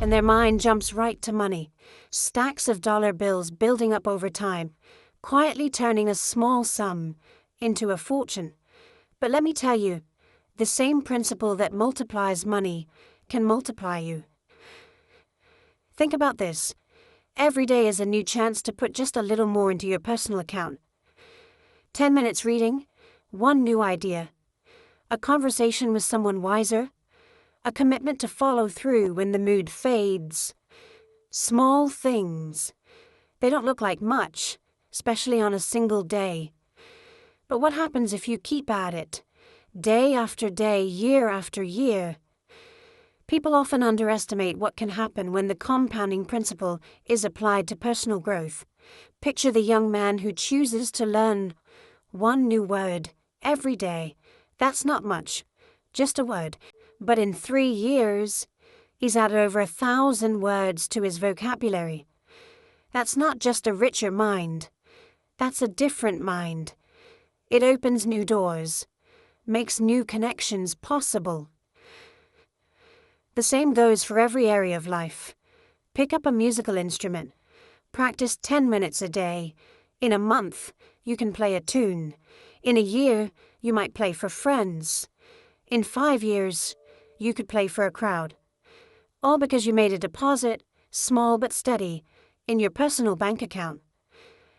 and their mind jumps right to money. Stacks of dollar bills building up over time, quietly turning a small sum into a fortune. But let me tell you, the same principle that multiplies money can multiply you. Think about this. Every day is a new chance to put just a little more into your personal account. 10 minutes reading, one new idea, a conversation with someone wiser, a commitment to follow through when the mood fades. Small things. They don't look like much, especially on a single day. But what happens if you keep at it, day after day, year after year? People often underestimate what can happen when the compounding principle is applied to personal growth. Picture the young man who chooses to learn one new word every day. That's not much, just a word. But in 3 years, he's added over 1,000 words to his vocabulary. That's not just a richer mind. That's a different mind. It opens new doors, makes new connections possible. The same goes for every area of life. Pick up a musical instrument. Practice 10 minutes a day. In a month, you can play a tune. In a year, you might play for friends. In 5 years, you could play for a crowd. All because you made a deposit, small but steady, in your personal bank account.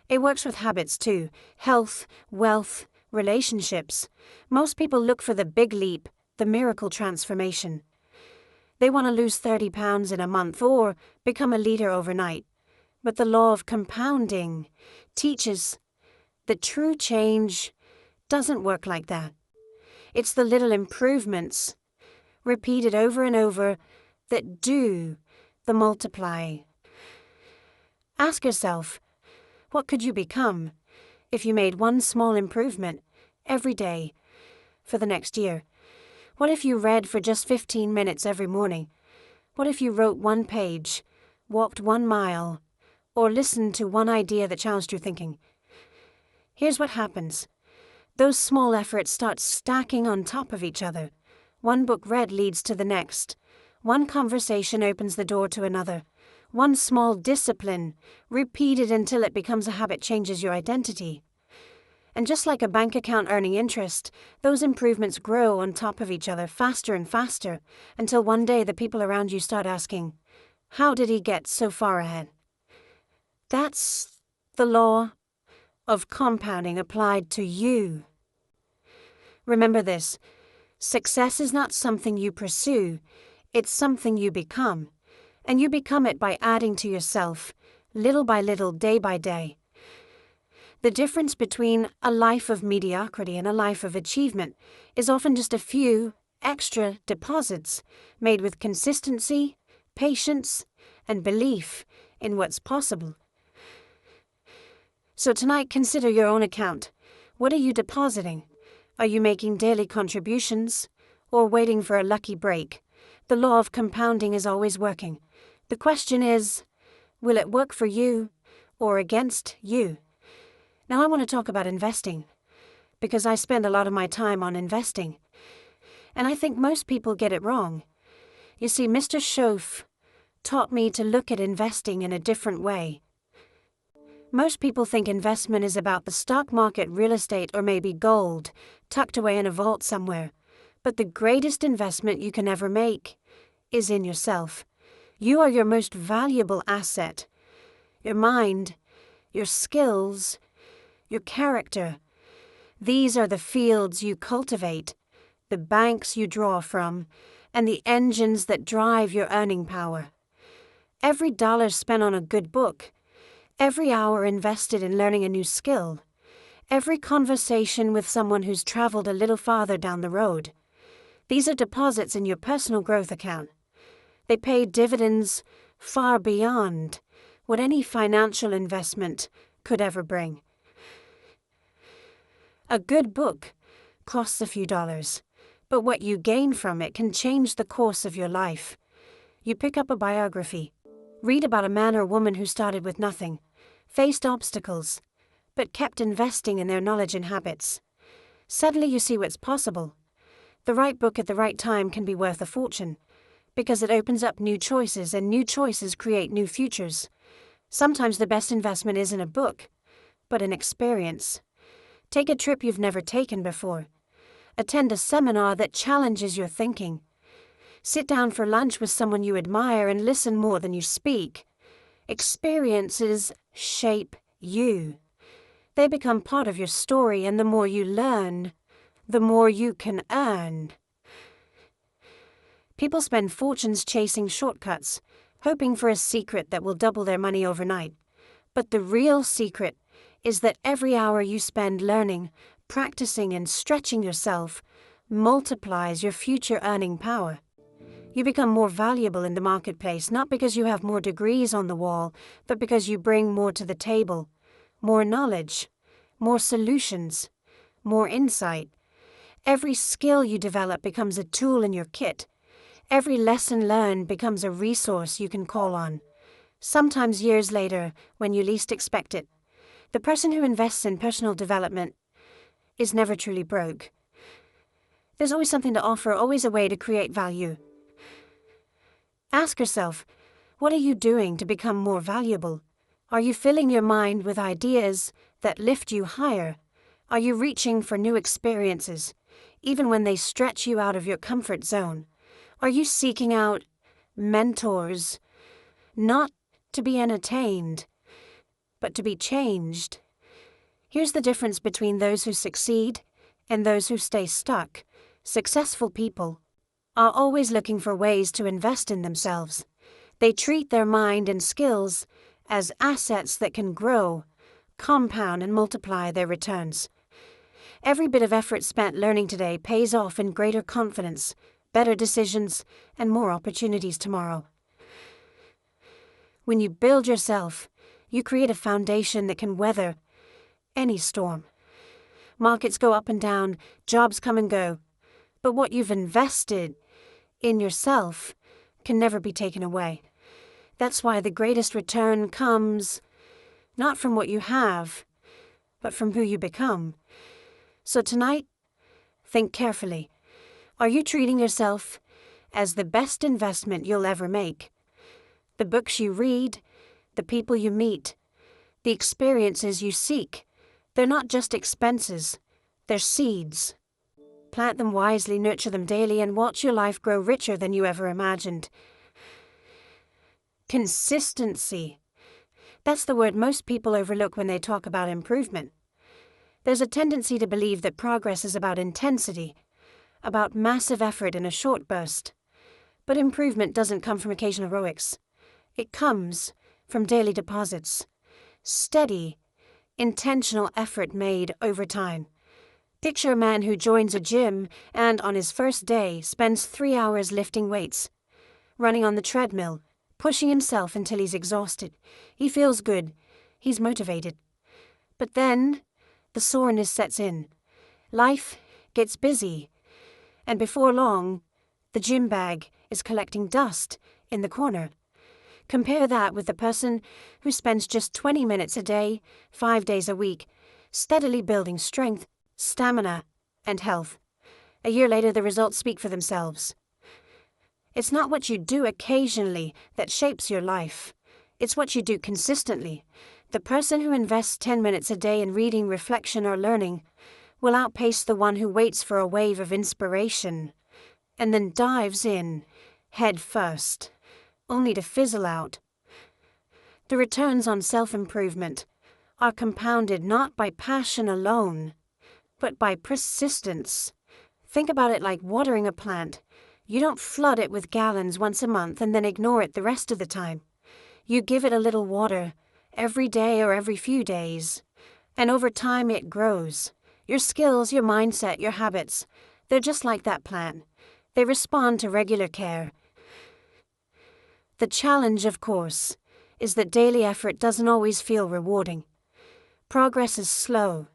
It works with habits too. Health, wealth, relationships. Most people look for the big leap, the miracle transformation. They want to lose 30 pounds in a month or become a leader overnight. But the law of compounding teaches that true change doesn't work like that. It's the little improvements, repeated over and over, that do the multiplying. Ask yourself, what could you become if you made one small improvement every day for the next year? What if you read for just 15 minutes every morning? What if you wrote 1 page, walked 1 mile, or listened to one idea that challenged your thinking? Here's what happens. Those small efforts start stacking on top of each other. One book read leads to the next. One conversation opens the door to another. One small discipline, repeated until it becomes a habit, changes your identity. And just like a bank account earning interest, those improvements grow on top of each other faster and faster, until one day the people around you start asking, how did he get so far ahead? That's the law of compounding applied to you. Remember this, success is not something you pursue, it's something you become. And you become it by adding to yourself, little by little, day by day. The difference between a life of mediocrity and a life of achievement is often just a few extra deposits made with consistency, patience, and belief in what's possible. So tonight, consider your own account. What are you depositing? Are you making daily contributions or waiting for a lucky break? The law of compounding is always working. The question is, will it work for you or against you? Now I want to talk about investing, because I spend a lot of my time on investing. And I think most people get it wrong. You see, Mr. Schoaf taught me to look at investing in a different way. Most people think investment is about the stock market, real estate, or maybe gold, tucked away in a vault somewhere. But the greatest investment you can ever make is in yourself. You are your most valuable asset. Your mind, your skills, your character. These are the fields you cultivate, the banks you draw from, and the engines that drive your earning power. Every dollar spent on a good book, every hour invested in learning a new skill, every conversation with someone who's traveled a little farther down the road. These are deposits in your personal growth account. They pay dividends far beyond what any financial investment could ever bring. A good book costs a few dollars, but what you gain from it can change the course of your life. You pick up a biography, read about a man or woman who started with nothing, faced obstacles, but kept investing in their knowledge and habits. Suddenly you see what's possible. The right book at the right time can be worth a fortune, because it opens up new choices, and new choices create new futures. Sometimes the best investment isn't a book, but an experience. Take a trip you've never taken before. Attend a seminar that challenges your thinking. Sit down for lunch with someone you admire and listen more than you speak. Experiences shape you. They become part of your story, and the more you learn, the more you can earn. People spend fortunes chasing shortcuts, hoping for a secret that will double their money overnight. But the real secret is that every hour you spend learning, practicing, and stretching yourself multiplies your future earning power. You become more valuable in the marketplace, not because you have more degrees on the wall, but because you bring more to the table. More knowledge, more solutions, more insight. Every skill you develop becomes a tool in your kit. Every lesson learned becomes a resource you can call on. Sometimes years later, when you least expect it. The person who invests in personal development is never truly broke. There's always something to offer, always a way to create value. Ask yourself, what are you doing to become more valuable? Are you filling your mind with ideas that lift you higher? Are you reaching for new experiences, even when they stretch you out of your comfort zone? Are you seeking out mentors, not to be entertained, but to be changed? Here's the difference between those who succeed and those who stay stuck. Successful people are always looking for ways to invest in themselves. They treat their mind and skills as assets that can grow, compound, and multiply their returns. Every bit of effort spent learning today pays off in greater confidence, better decisions, and more opportunities tomorrow. When you build yourself, you create a foundation that can weather any storm. Markets go up and down, jobs come and go, but what you've invested in yourself can never be taken away. That's why the greatest return comes not from what you have, but from who you become. So tonight, think carefully. Are you treating yourself as the best investment you'll ever make? The books you read, the people you meet, the experiences you seek, they're not just expenses, they're seeds. Plant them wisely, nurture them daily, and watch your life grow richer than you ever imagined. Consistency. That's the word most people overlook when they talk about improvement. There's a tendency to believe that progress is about intensity, about massive effort in a short burst. But improvement doesn't come from occasional heroics. It comes from daily deposits. Steady, intentional effort made over time. Picture a man who joins a gym and, on his first day, spends 3 hours lifting weights, running on the treadmill, pushing himself until he's exhausted. He feels good. He's motivated. But then, the soreness sets in. Life gets busy. And before long, the gym bag is collecting dust in the corner. Compare that with the person who spends just 20 minutes a day, 5 days a week, steadily building strength, stamina, and health. A year later, the results speak for themselves. It's not what you do occasionally that shapes your life. It's what you do consistently. The person who invests 10 minutes a day in reading, reflection, or learning will outpace the one who waits for a wave of inspiration and then dives in, head first, only to fizzle out. The returns on self-improvement are compounded not by passion alone, but by persistence. Think about it like watering a plant. You don't flood it with gallons once a month and then ignore it the rest of the time. You give it a little water every day or every few days, and over time it grows. Your skills, your mindset, your habits, they're just like that plant. They respond to regular care. The challenge, of course, is that daily effort doesn't always feel rewarding. Progress is slow.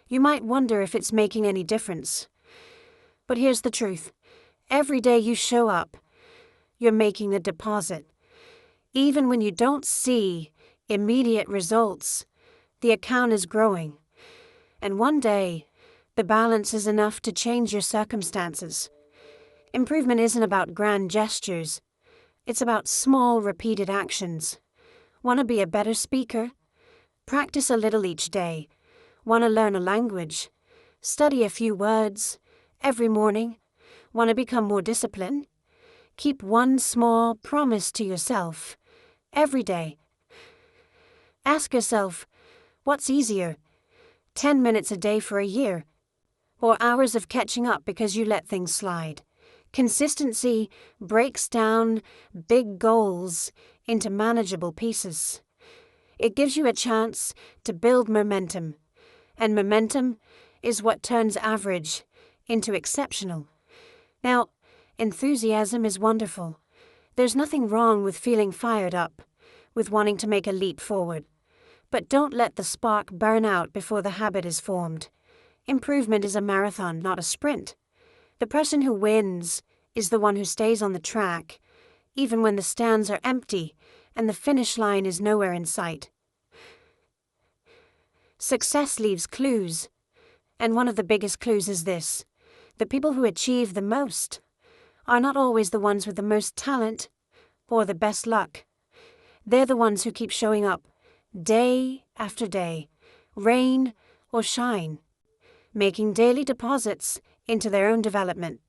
You might wonder if it's making any difference. But here's the truth. Every day you show up, you're making the deposit. Even when you don't see immediate results, the account is growing. And one day, the balance is enough to change your circumstances. Improvement isn't about grand gestures. It's about small, repeated actions. Want to be a better speaker? Practice a little each day. Want to learn a language? Study a few words every morning. Want to become more disciplined? Keep one small promise to yourself every day. Ask yourself, what's easier, 10 minutes a day for a year, or hours of catching up because you let things slide? Consistency breaks down big goals into manageable pieces. It gives you a chance to build momentum, and momentum is what turns average into exceptional. Now, enthusiasm is wonderful. There's nothing wrong with feeling fired up, with wanting to make a leap forward. But don't let the spark burn out before the habit is formed. Improvement is a marathon, not a sprint. The person who wins is the one who stays on the track, even when the stands are empty and the finish line is nowhere in sight. Success leaves clues, and one of the biggest clues is this: the people who achieve the most are not always the ones with the most talent or the best luck. They're the ones who keep showing up day after day, rain or shine, making daily deposits into their own development.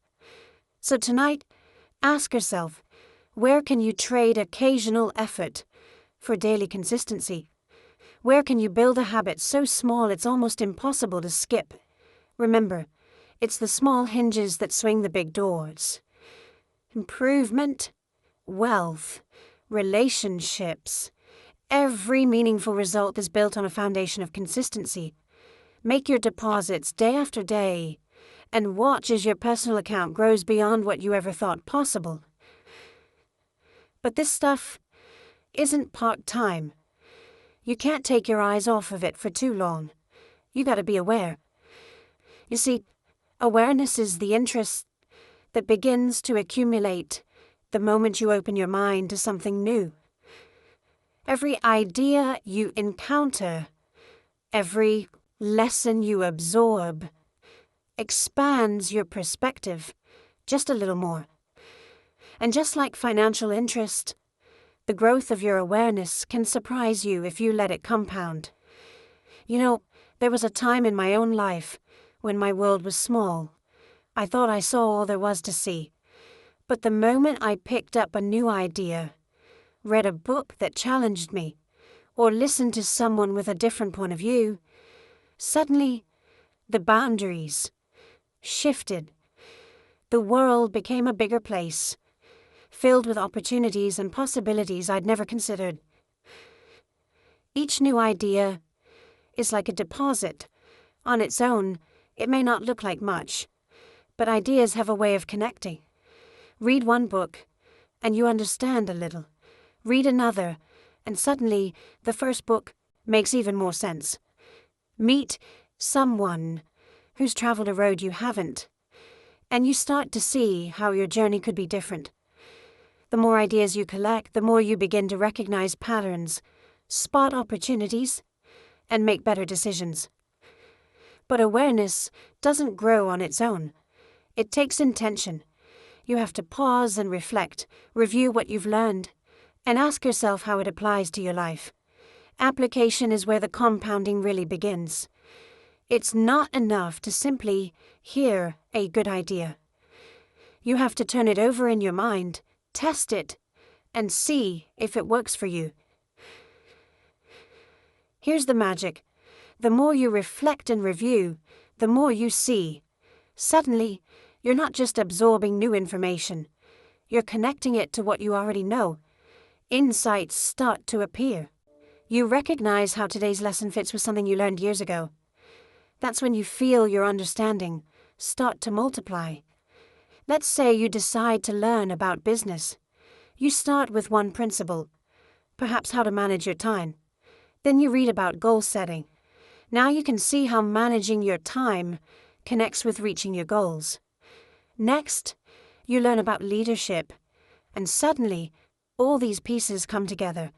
So tonight, ask yourself, where can you trade occasional effort for daily consistency? Where can you build a habit so small it's almost impossible to skip? Remember, it's the small hinges that swing the big doors. Improvement, wealth, relationships. Every meaningful result is built on a foundation of consistency. Make your deposits day after day, and watch as your personal account grows beyond what you ever thought possible. But this stuff isn't part-time. You can't take your eyes off of it for too long. You gotta be aware. You see, awareness is the interest that begins to accumulate the moment you open your mind to something new. Every idea you encounter, every lesson you absorb, expands your perspective just a little more. And just like financial interest, the growth of your awareness can surprise you if you let it compound. You know, there was a time in my own life when my world was small. I thought I saw all there was to see. But the moment I picked up a new idea, read a book that challenged me, or listened to someone with a different point of view, suddenly the boundaries shifted. The world became a bigger place, filled with opportunities and possibilities I'd never considered. Each new idea is like a deposit. On its own, it may not look like much, but ideas have a way of connecting. Read one book, and you understand a little. Read another, and suddenly the first book makes even more sense. Meet someone who's traveled a road you haven't, and you start to see how your journey could be different. The more ideas you collect, the more you begin to recognize patterns, spot opportunities, and make better decisions. But awareness doesn't grow on its own. It takes intention. You have to pause and reflect, review what you've learned, and ask yourself how it applies to your life. Application is where the compounding really begins. It's not enough to simply hear a good idea. You have to turn it over in your mind, test it, and see if it works for you. Here's the magic. The more you reflect and review, the more you see. Suddenly, you're not just absorbing new information. You're connecting it to what you already know. Insights start to appear. You recognize how today's lesson fits with something you learned years ago. That's when you feel your understanding start to multiply. Let's say you decide to learn about business. You start with one principle, perhaps how to manage your time. Then you read about goal setting. Now you can see how managing your time connects with reaching your goals. Next, you learn about leadership, and suddenly, all these pieces come together.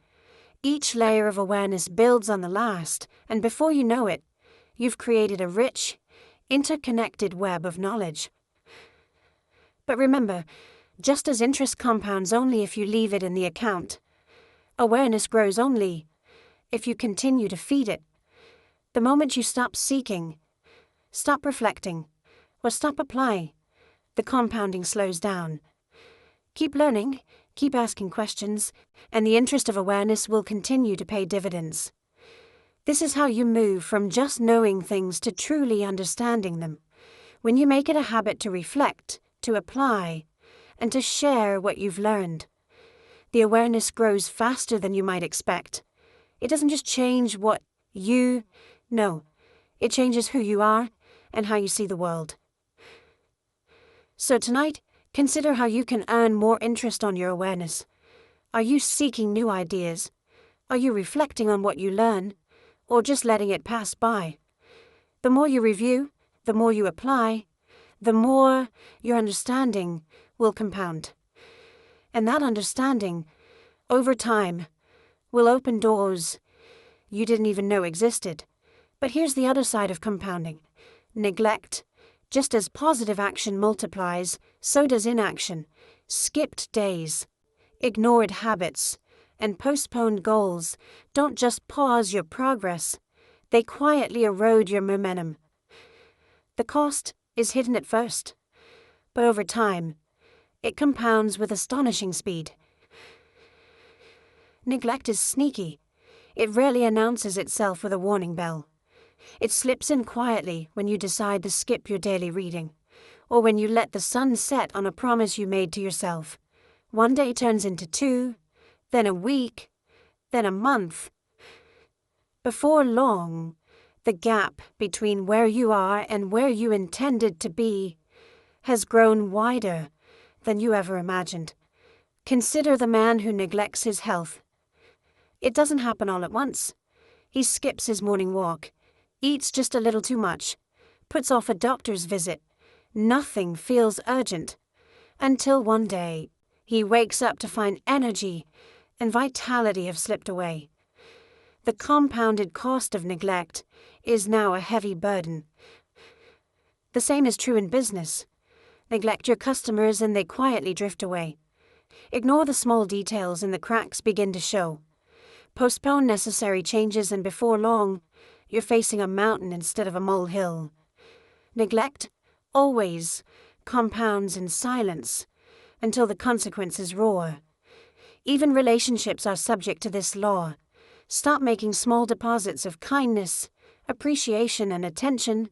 Each layer of awareness builds on the last, and before you know it, you've created a rich, interconnected web of knowledge. But remember, Just as interest compounds only if you leave it in the account, awareness grows only if you continue to feed it. The moment you stop seeking, stop reflecting, or stop applying, the compounding slows down. Keep learning, keep asking questions, and the interest of awareness will continue to pay dividends. This is how you move from just knowing things to truly understanding them. When you make it a habit to reflect, to apply, and to share what you've learned, the awareness grows faster than you might expect. It doesn't just change what you know, it changes who you are and how you see the world. So tonight, consider how you can earn more interest on your awareness. Are you seeking new ideas? Are you reflecting on what you learn, or just letting it pass by? The more you review, the more you apply, the more your understanding will compound. And that understanding, over time, will open doors you didn't even know existed. But here's the other side of compounding. Neglect. Just as positive action multiplies, so does inaction. Skipped days, ignored habits, and postponed goals don't just pause your progress, they quietly erode your momentum. The cost is hidden at first, but over time, it compounds with astonishing speed. Neglect is sneaky. It rarely announces itself with a warning bell. It slips in quietly when you decide to skip your daily reading, or when you let the sun set on a promise you made to yourself. One day turns into 2, then a week, then a month. Before long, the gap between where you are and where you intended to be has grown wider than you ever imagined. Consider the man who neglects his health. It doesn't happen all at once. He skips his morning walk, eats just a little too much, puts off a doctor's visit. Nothing feels urgent, until one day he wakes up to find energy and vitality have slipped away. The compounded cost of neglect is now a heavy burden. The same is true in business. Neglect your customers and they quietly drift away. Ignore the small details and the cracks begin to show. Postpone necessary changes and before long, you're facing a mountain instead of a molehill. Neglect always compounds in silence until the consequences roar. Even relationships are subject to this law. Stop making small deposits of kindness, appreciation, and attention,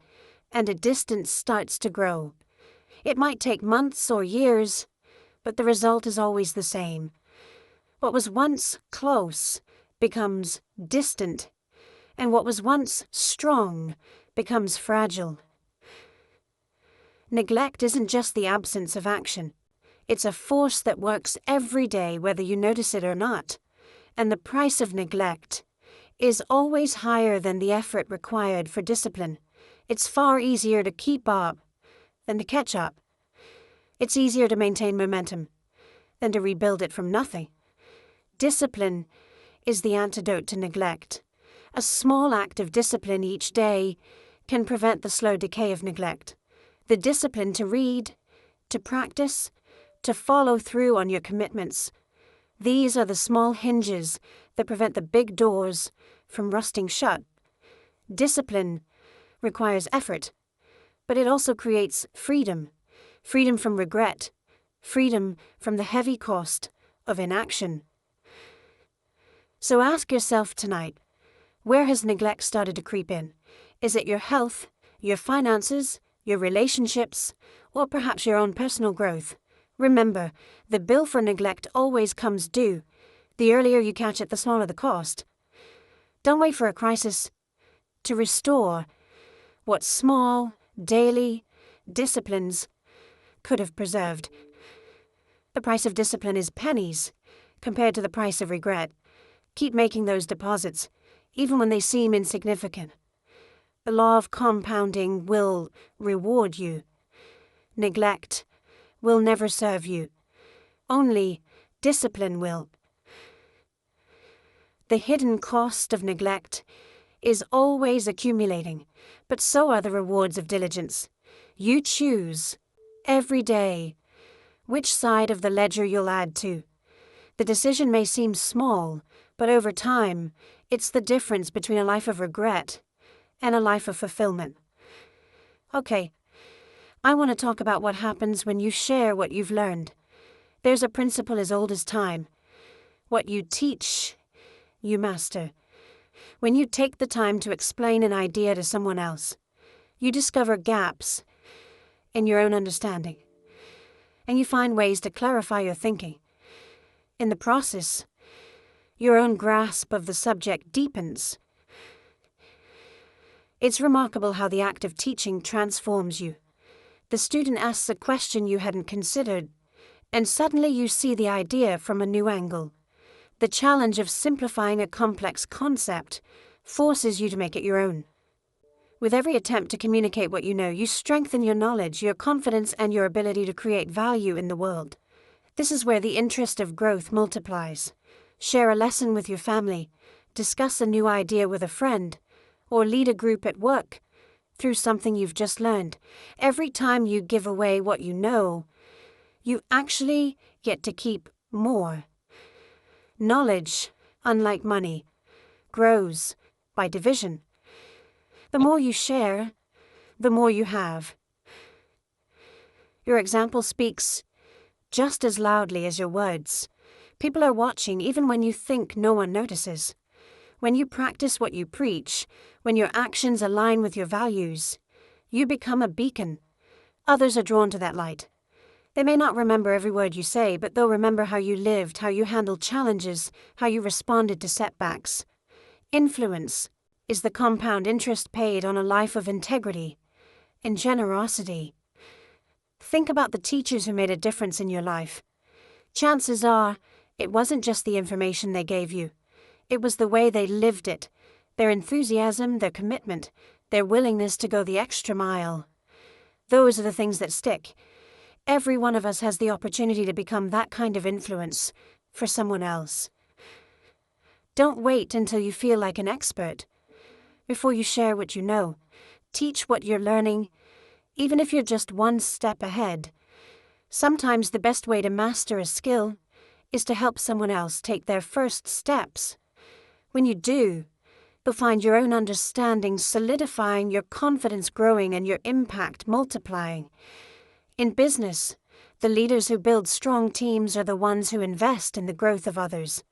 and a distance starts to grow. It might take months or years, but the result is always the same. What was once close becomes distant, and what was once strong becomes fragile. Neglect isn't just the absence of action. It's a force that works every day whether you notice it or not. And the price of neglect is always higher than the effort required for discipline. It's far easier to keep up than to catch up. It's easier to maintain momentum than to rebuild it from nothing. Discipline is the antidote to neglect. A small act of discipline each day can prevent the slow decay of neglect. The discipline to read, to practice, to follow through on your commitments. These are the small hinges that prevent the big doors from rusting shut. Discipline requires effort, but it also creates freedom. Freedom from regret. Freedom from the heavy cost of inaction. So ask yourself tonight, where has neglect started to creep in? Is it your health, your finances, your relationships, or perhaps your own personal growth? Remember, the bill for neglect always comes due. The earlier you catch it, the smaller the cost. Don't wait for a crisis to restore what small, daily disciplines could have preserved. The price of discipline is pennies compared to the price of regret. Keep making those deposits, even when they seem insignificant. The law of compounding will reward you. Neglect will never serve you. Only discipline will. The hidden cost of neglect is always accumulating, but so are the rewards of diligence. You choose every day which side of the ledger you'll add to. The decision may seem small, but over time, it's the difference between a life of regret and a life of fulfillment. Okay, I want to talk about what happens when you share what you've learned. There's a principle as old as time. What you teach, you master. When you take the time to explain an idea to someone else, you discover gaps in your own understanding, and you find ways to clarify your thinking. In the process, your own grasp of the subject deepens. It's remarkable how the act of teaching transforms you. The student asks a question you hadn't considered, and suddenly you see the idea from a new angle. The challenge of simplifying a complex concept forces you to make it your own. With every attempt to communicate what you know, you strengthen your knowledge, your confidence, and your ability to create value in the world. This is where the interest of growth multiplies. Share a lesson with your family, discuss a new idea with a friend, or lead a group at work through something you've just learned. Every time you give away what you know, you actually get to keep more. Knowledge, unlike money, grows by division. The more you share, the more you have. Your example speaks just as loudly as your words. People are watching even when you think no one notices. When you practice what you preach, when your actions align with your values, you become a beacon. Others are drawn to that light. They may not remember every word you say, but they'll remember how you lived, how you handled challenges, how you responded to setbacks. Influence is the compound interest paid on a life of integrity and generosity. Think about the teachers who made a difference in your life. Chances are, it wasn't just the information they gave you. It was the way they lived it, their enthusiasm, their commitment, their willingness to go the extra mile. Those are the things that stick. Every one of us has the opportunity to become that kind of influence for someone else. Don't wait until you feel like an expert before you share what you know. Teach what you're learning, even if you're just one step ahead. Sometimes the best way to master a skill is to help someone else take their first steps. When you do, you'll find your own understanding solidifying, your confidence growing, and your impact multiplying. In business, the leaders who build strong teams are the ones who invest in the growth of others.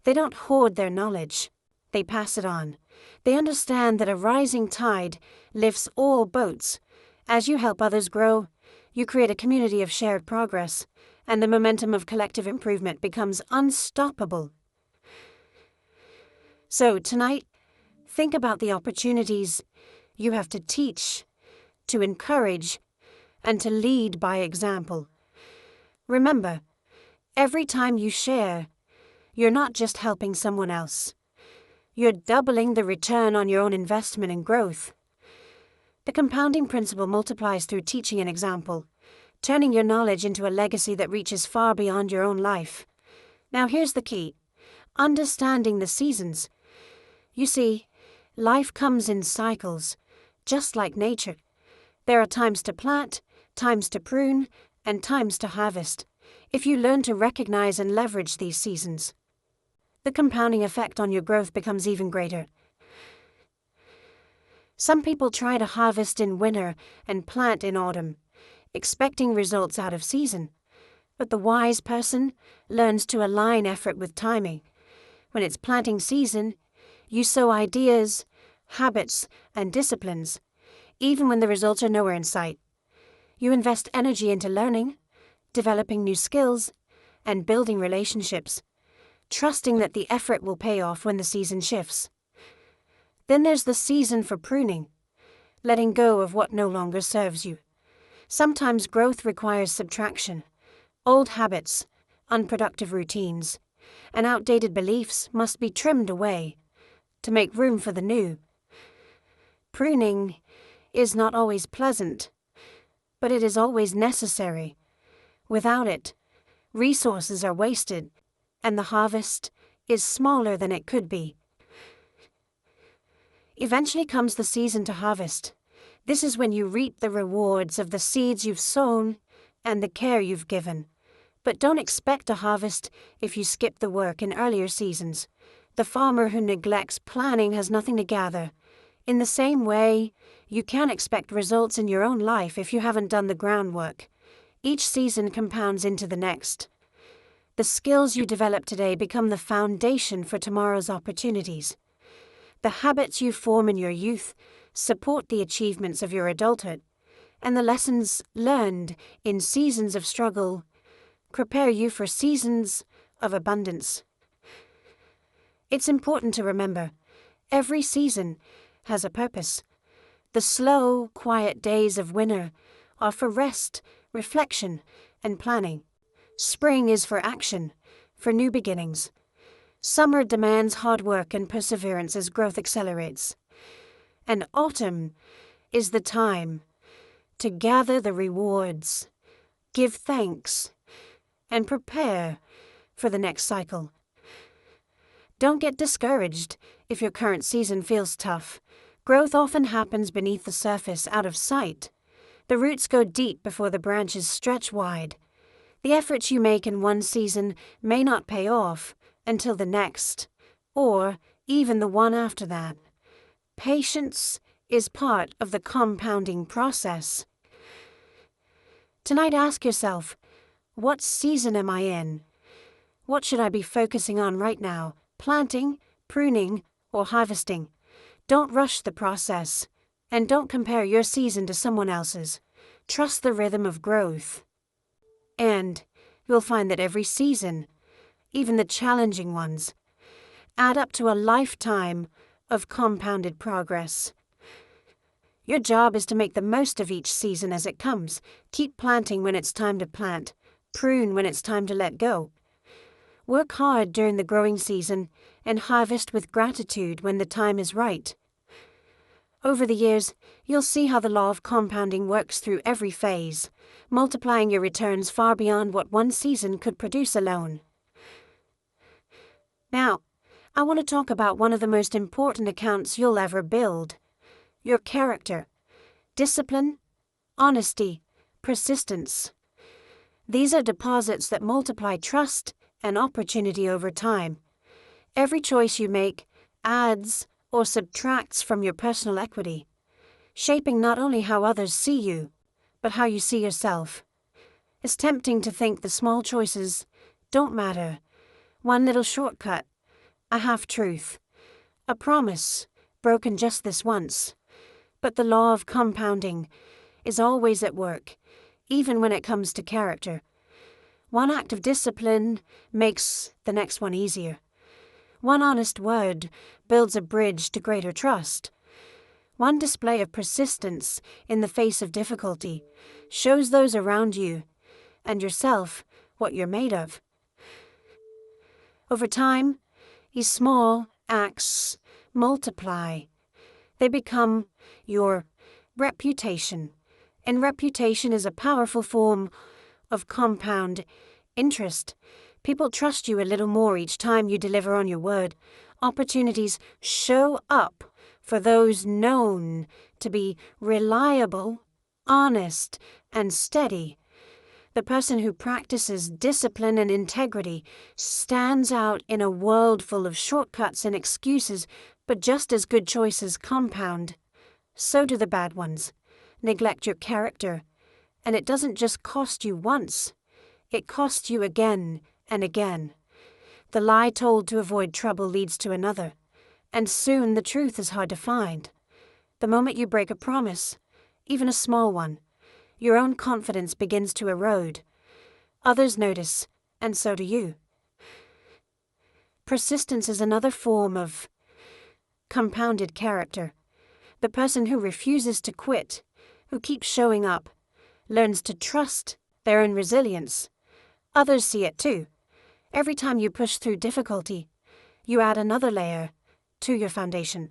They don't hoard their knowledge, they pass it on. They understand that a rising tide lifts all boats. As you help others grow, you create a community of shared progress, and the momentum of collective improvement becomes unstoppable. So tonight, think about the opportunities you have to teach, to encourage, and to lead by example. Remember, every time you share, you're not just helping someone else. You're doubling the return on your own investment and growth. The compounding principle multiplies through teaching and example, turning your knowledge into a legacy that reaches far beyond your own life. Now here's the key: understanding the seasons. You see, life comes in cycles, just like nature. There are times to plant, times to prune, and times to harvest. If you learn to recognize and leverage these seasons, the compounding effect on your growth becomes even greater. Some people try to harvest in winter and plant in autumn, expecting results out of season. But the wise person learns to align effort with timing. When it's planting season, you sow ideas, habits, and disciplines, even when the results are nowhere in sight. You invest energy into learning, developing new skills, and building relationships, trusting that the effort will pay off when the season shifts. Then there's the season for pruning, letting go of what no longer serves you. Sometimes growth requires subtraction. Old habits, unproductive routines, and outdated beliefs must be trimmed away to make room for the new. Pruning is not always pleasant, but it is always necessary. Without it, resources are wasted, and the harvest is smaller than it could be. Eventually comes the season to harvest. This is when you reap the rewards of the seeds you've sown and the care you've given. But don't expect a harvest if you skip the work in earlier seasons. The farmer who neglects planning has nothing to gather. In the same way, you can't expect results in your own life if you haven't done the groundwork. Each season compounds into the next. The skills you develop today become the foundation for tomorrow's opportunities. The habits you form in your youth support the achievements of your adulthood, and the lessons learned in seasons of struggle prepare you for seasons of abundance. It's important to remember, every season has a purpose. The slow, quiet days of winter are for rest, reflection, and planning. Spring is for action, for new beginnings. Summer demands hard work and perseverance as growth accelerates. And autumn is the time to gather the rewards, give thanks, and prepare for the next cycle. Don't get discouraged if your current season feels tough. Growth often happens beneath the surface, out of sight. The roots go deep before the branches stretch wide. The efforts you make in one season may not pay off until the next, or even the one after that. Patience is part of the compounding process. Tonight, ask yourself, what season am I in? What should I be focusing on right now? Planting, pruning, or harvesting? Don't rush the process, and don't compare your season to someone else's. Trust the rhythm of growth. And you'll find that every season, even the challenging ones, add up to a lifetime of compounded progress. Your job is to make the most of each season as it comes. Keep planting when it's time to plant, prune when it's time to let go. Work hard during the growing season and harvest with gratitude when the time is right. Over the years, you'll see how the law of compounding works through every phase, multiplying your returns far beyond what one season could produce alone. Now, I want to talk about one of the most important accounts you'll ever build: your character, discipline, honesty, persistence. These are deposits that multiply trust and opportunity over time. Every choice you make adds or subtracts from your personal equity, shaping not only how others see you, but how you see yourself. It's tempting to think the small choices don't matter. One little shortcut, a half-truth, a promise broken just this once. But the law of compounding is always at work, even when it comes to character. One act of discipline makes the next one easier. One honest word builds a bridge to greater trust. One display of persistence in the face of difficulty shows those around you and yourself what you're made of. Over time, these small acts multiply. They become your reputation, and reputation is a powerful form of compound interest. People trust you a little more each time you deliver on your word. Opportunities show up for those known to be reliable, honest, and steady. The person who practices discipline and integrity stands out in a world full of shortcuts and excuses, but just as good choices compound, so do the bad ones. Neglect your character, and it doesn't just cost you once, it costs you again and again. The lie told to avoid trouble leads to another, and soon the truth is hard to find. The moment you break a promise, even a small one, your own confidence begins to erode. Others notice, and so do you. Persistence is another form of compounded character. The person who refuses to quit, who keeps showing up, learns to trust their own resilience. Others see it too. Every time you push through difficulty, you add another layer to your foundation.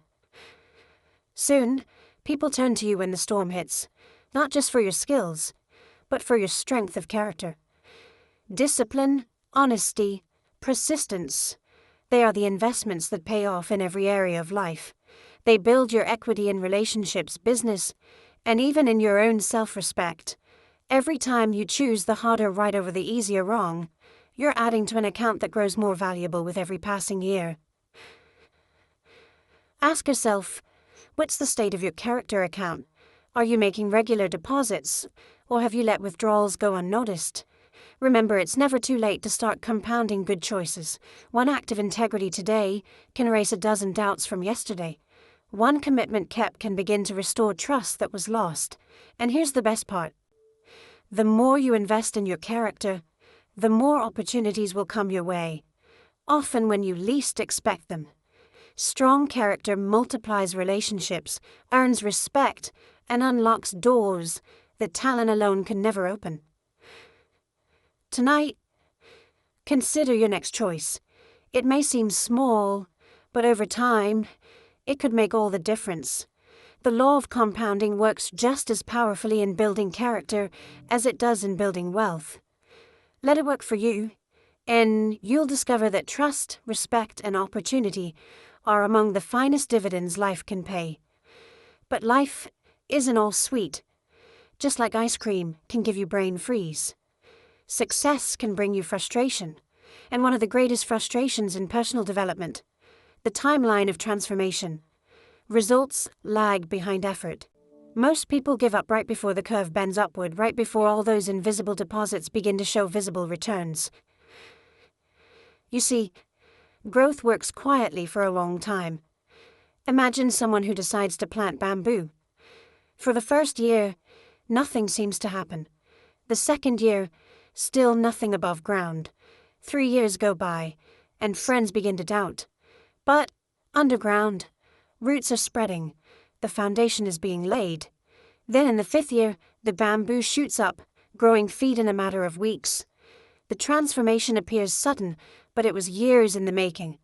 Soon, people turn to you when the storm hits, not just for your skills, but for your strength of character. Discipline, honesty, persistence, they are the investments that pay off in every area of life. They build your equity in relationships, business, and even in your own self-respect. Every time you choose the harder right over the easier wrong, you're adding to an account that grows more valuable with every passing year. Ask yourself, what's the state of your character account? Are you making regular deposits, or have you let withdrawals go unnoticed? Remember, it's never too late to start compounding good choices. One act of integrity today can erase a dozen doubts from yesterday. One commitment kept can begin to restore trust that was lost. And here's the best part. The more you invest in your character, the more opportunities will come your way, often when you least expect them. Strong character multiplies relationships, earns respect, and unlocks doors that talent alone can never open. Tonight, consider your next choice. It may seem small, but over time, it could make all the difference. The law of compounding works just as powerfully in building character as it does in building wealth. Let it work for you, and you'll discover that trust, respect, and opportunity are among the finest dividends life can pay. But life isn't all sweet. Just like ice cream can give you brain freeze. Success can bring you frustration, and one of the greatest frustrations in personal development, the timeline of transformation. Results lag behind effort. Most people give up right before the curve bends upward, right before all those invisible deposits begin to show visible returns. You see, growth works quietly for a long time. Imagine someone who decides to plant bamboo. For the first year, nothing seems to happen. The second year, still nothing above ground. 3 years go by, and friends begin to doubt. But underground, roots are spreading. The foundation is being laid. Then in the 5th year, the bamboo shoots up, growing feet in a matter of weeks. The transformation appears sudden, but it was years in the making.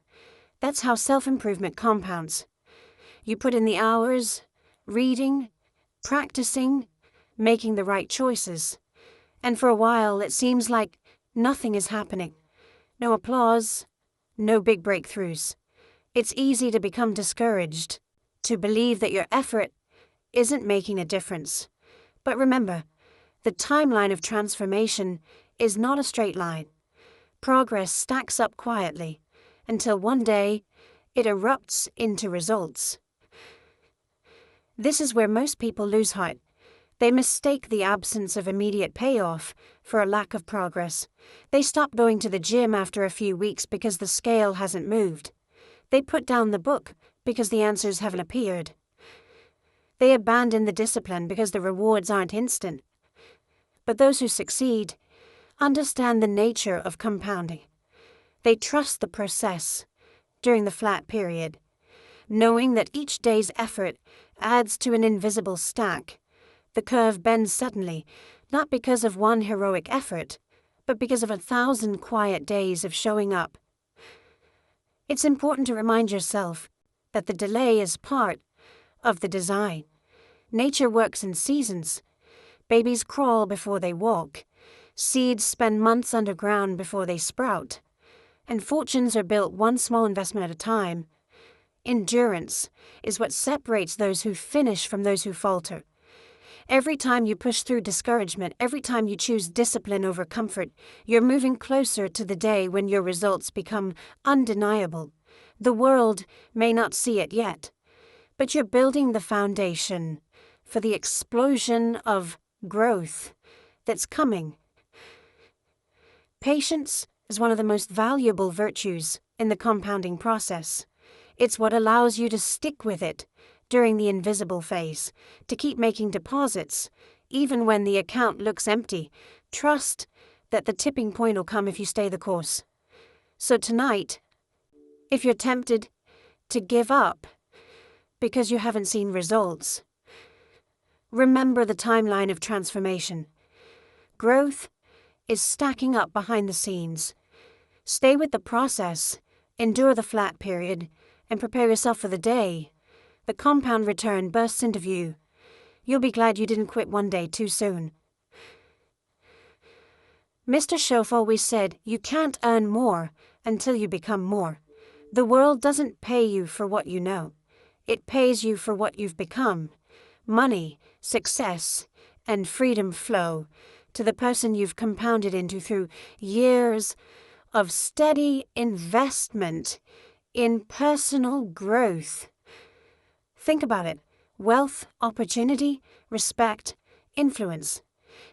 That's how self-improvement compounds. You put in the hours, reading, practicing, making the right choices. And for a while, it seems like nothing is happening. No applause, no big breakthroughs. It's easy to become discouraged, to believe that your effort isn't making a difference. But remember, the timeline of transformation is not a straight line. Progress stacks up quietly until one day it erupts into results. This is where most people lose heart. They mistake the absence of immediate payoff for a lack of progress. They stop going to the gym after a few weeks because the scale hasn't moved. They put down the book because the answers haven't appeared. They abandon the discipline because the rewards aren't instant. But those who succeed understand the nature of compounding. They trust the process during the flat period, knowing that each day's effort adds to an invisible stack. The curve bends suddenly, not because of one heroic effort, but because of 1,000 quiet days of showing up. It's important to remind yourself that the delay is part of the design. Nature works in seasons. Babies crawl before they walk. Seeds spend months underground before they sprout. And fortunes are built one small investment at a time. Endurance is what separates those who finish from those who falter. Every time you push through discouragement, every time you choose discipline over comfort, you're moving closer to the day when your results become undeniable. The world may not see it yet, but you're building the foundation for the explosion of growth that's coming. Patience is one of the most valuable virtues in the compounding process. It's what allows you to stick with it during the invisible phase, to keep making deposits, even when the account looks empty. Trust that the tipping point will come if you stay the course. So tonight, if you're tempted to give up because you haven't seen results, remember the timeline of transformation. Growth is stacking up behind the scenes. Stay with the process, endure the flat period, and prepare yourself for the day the compound return bursts into view. You'll be glad you didn't quit one day too soon. Mr. Schoaf always said, you can't earn more until you become more. The world doesn't pay you for what you know. It pays you for what you've become. Money, success, and freedom flow to the person you've compounded into through years of steady investment in personal growth. Think about it. Wealth, opportunity, respect, influence.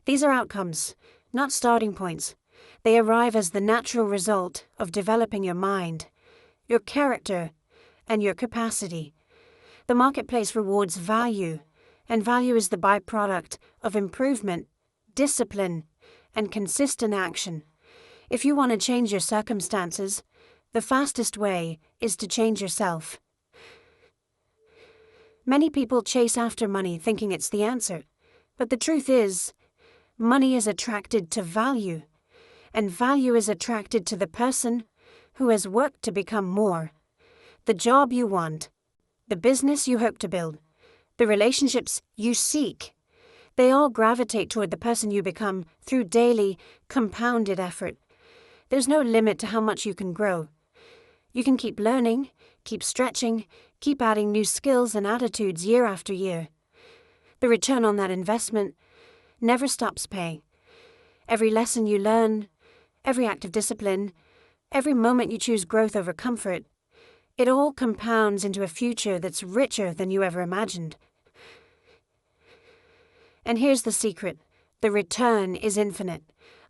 These are outcomes, not starting points. They arrive as the natural result of developing your mind, your character, and your capacity. The marketplace rewards value, and value is the byproduct of improvement, discipline, and consistent action. If you want to change your circumstances, the fastest way is to change yourself. Many people chase after money thinking it's the answer, but the truth is, money is attracted to value, and value is attracted to the person who has worked to become more. The job you want, the business you hope to build, the relationships you seek, they all gravitate toward the person you become through daily, compounded effort. There's no limit to how much you can grow. You can keep learning, keep stretching, keep adding new skills and attitudes year after year. The return on that investment never stops paying. Every lesson you learn, every act of discipline, every moment you choose growth over comfort, it all compounds into a future that's richer than you ever imagined. And here's the secret. The return is infinite.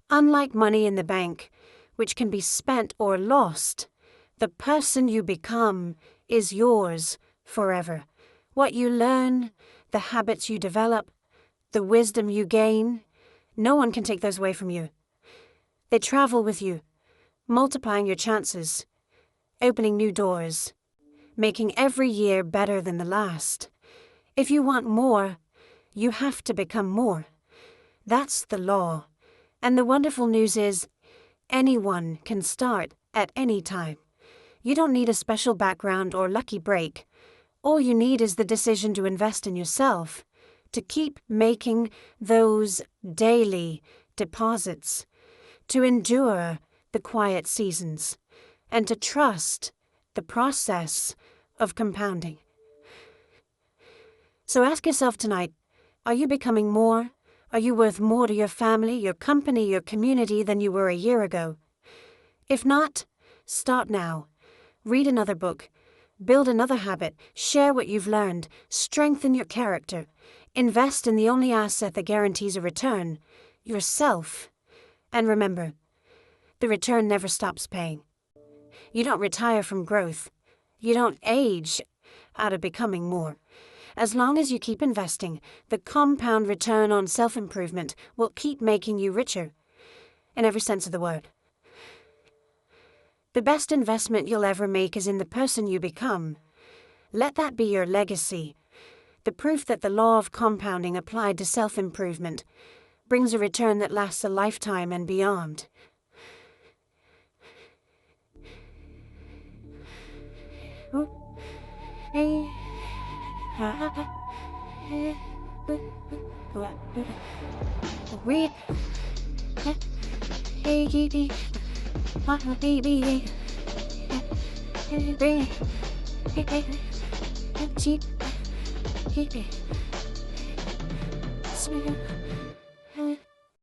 Unlike money in the bank, which can be spent or lost, the person you become is yours forever. What you learn, the habits you develop, the wisdom you gain, no one can take those away from you. They travel with you, multiplying your chances, opening new doors, making every year better than the last. If you want more, you have to become more. That's the law. And the wonderful news is, anyone can start at any time. You don't need a special background or lucky break. All you need is the decision to invest in yourself, to keep making those daily deposits, to endure the quiet seasons, and to trust the process of compounding. So ask yourself tonight, are you becoming more? Are you worth more to your family, your company, your community than you were a year ago? If not, start now. Read another book. Build another habit. Share what you've learned. Strengthen your character. Invest in the only asset that guarantees a return, yourself. And remember, the return never stops paying. You don't retire from growth. You don't age out of becoming more. As long as you keep investing, the compound return on self-improvement will keep making you richer, in every sense of the word. The best investment you'll ever make is in the person you become. Let that be your legacy. The proof that the law of compounding applied to self-improvement brings a return that lasts a lifetime and beyond.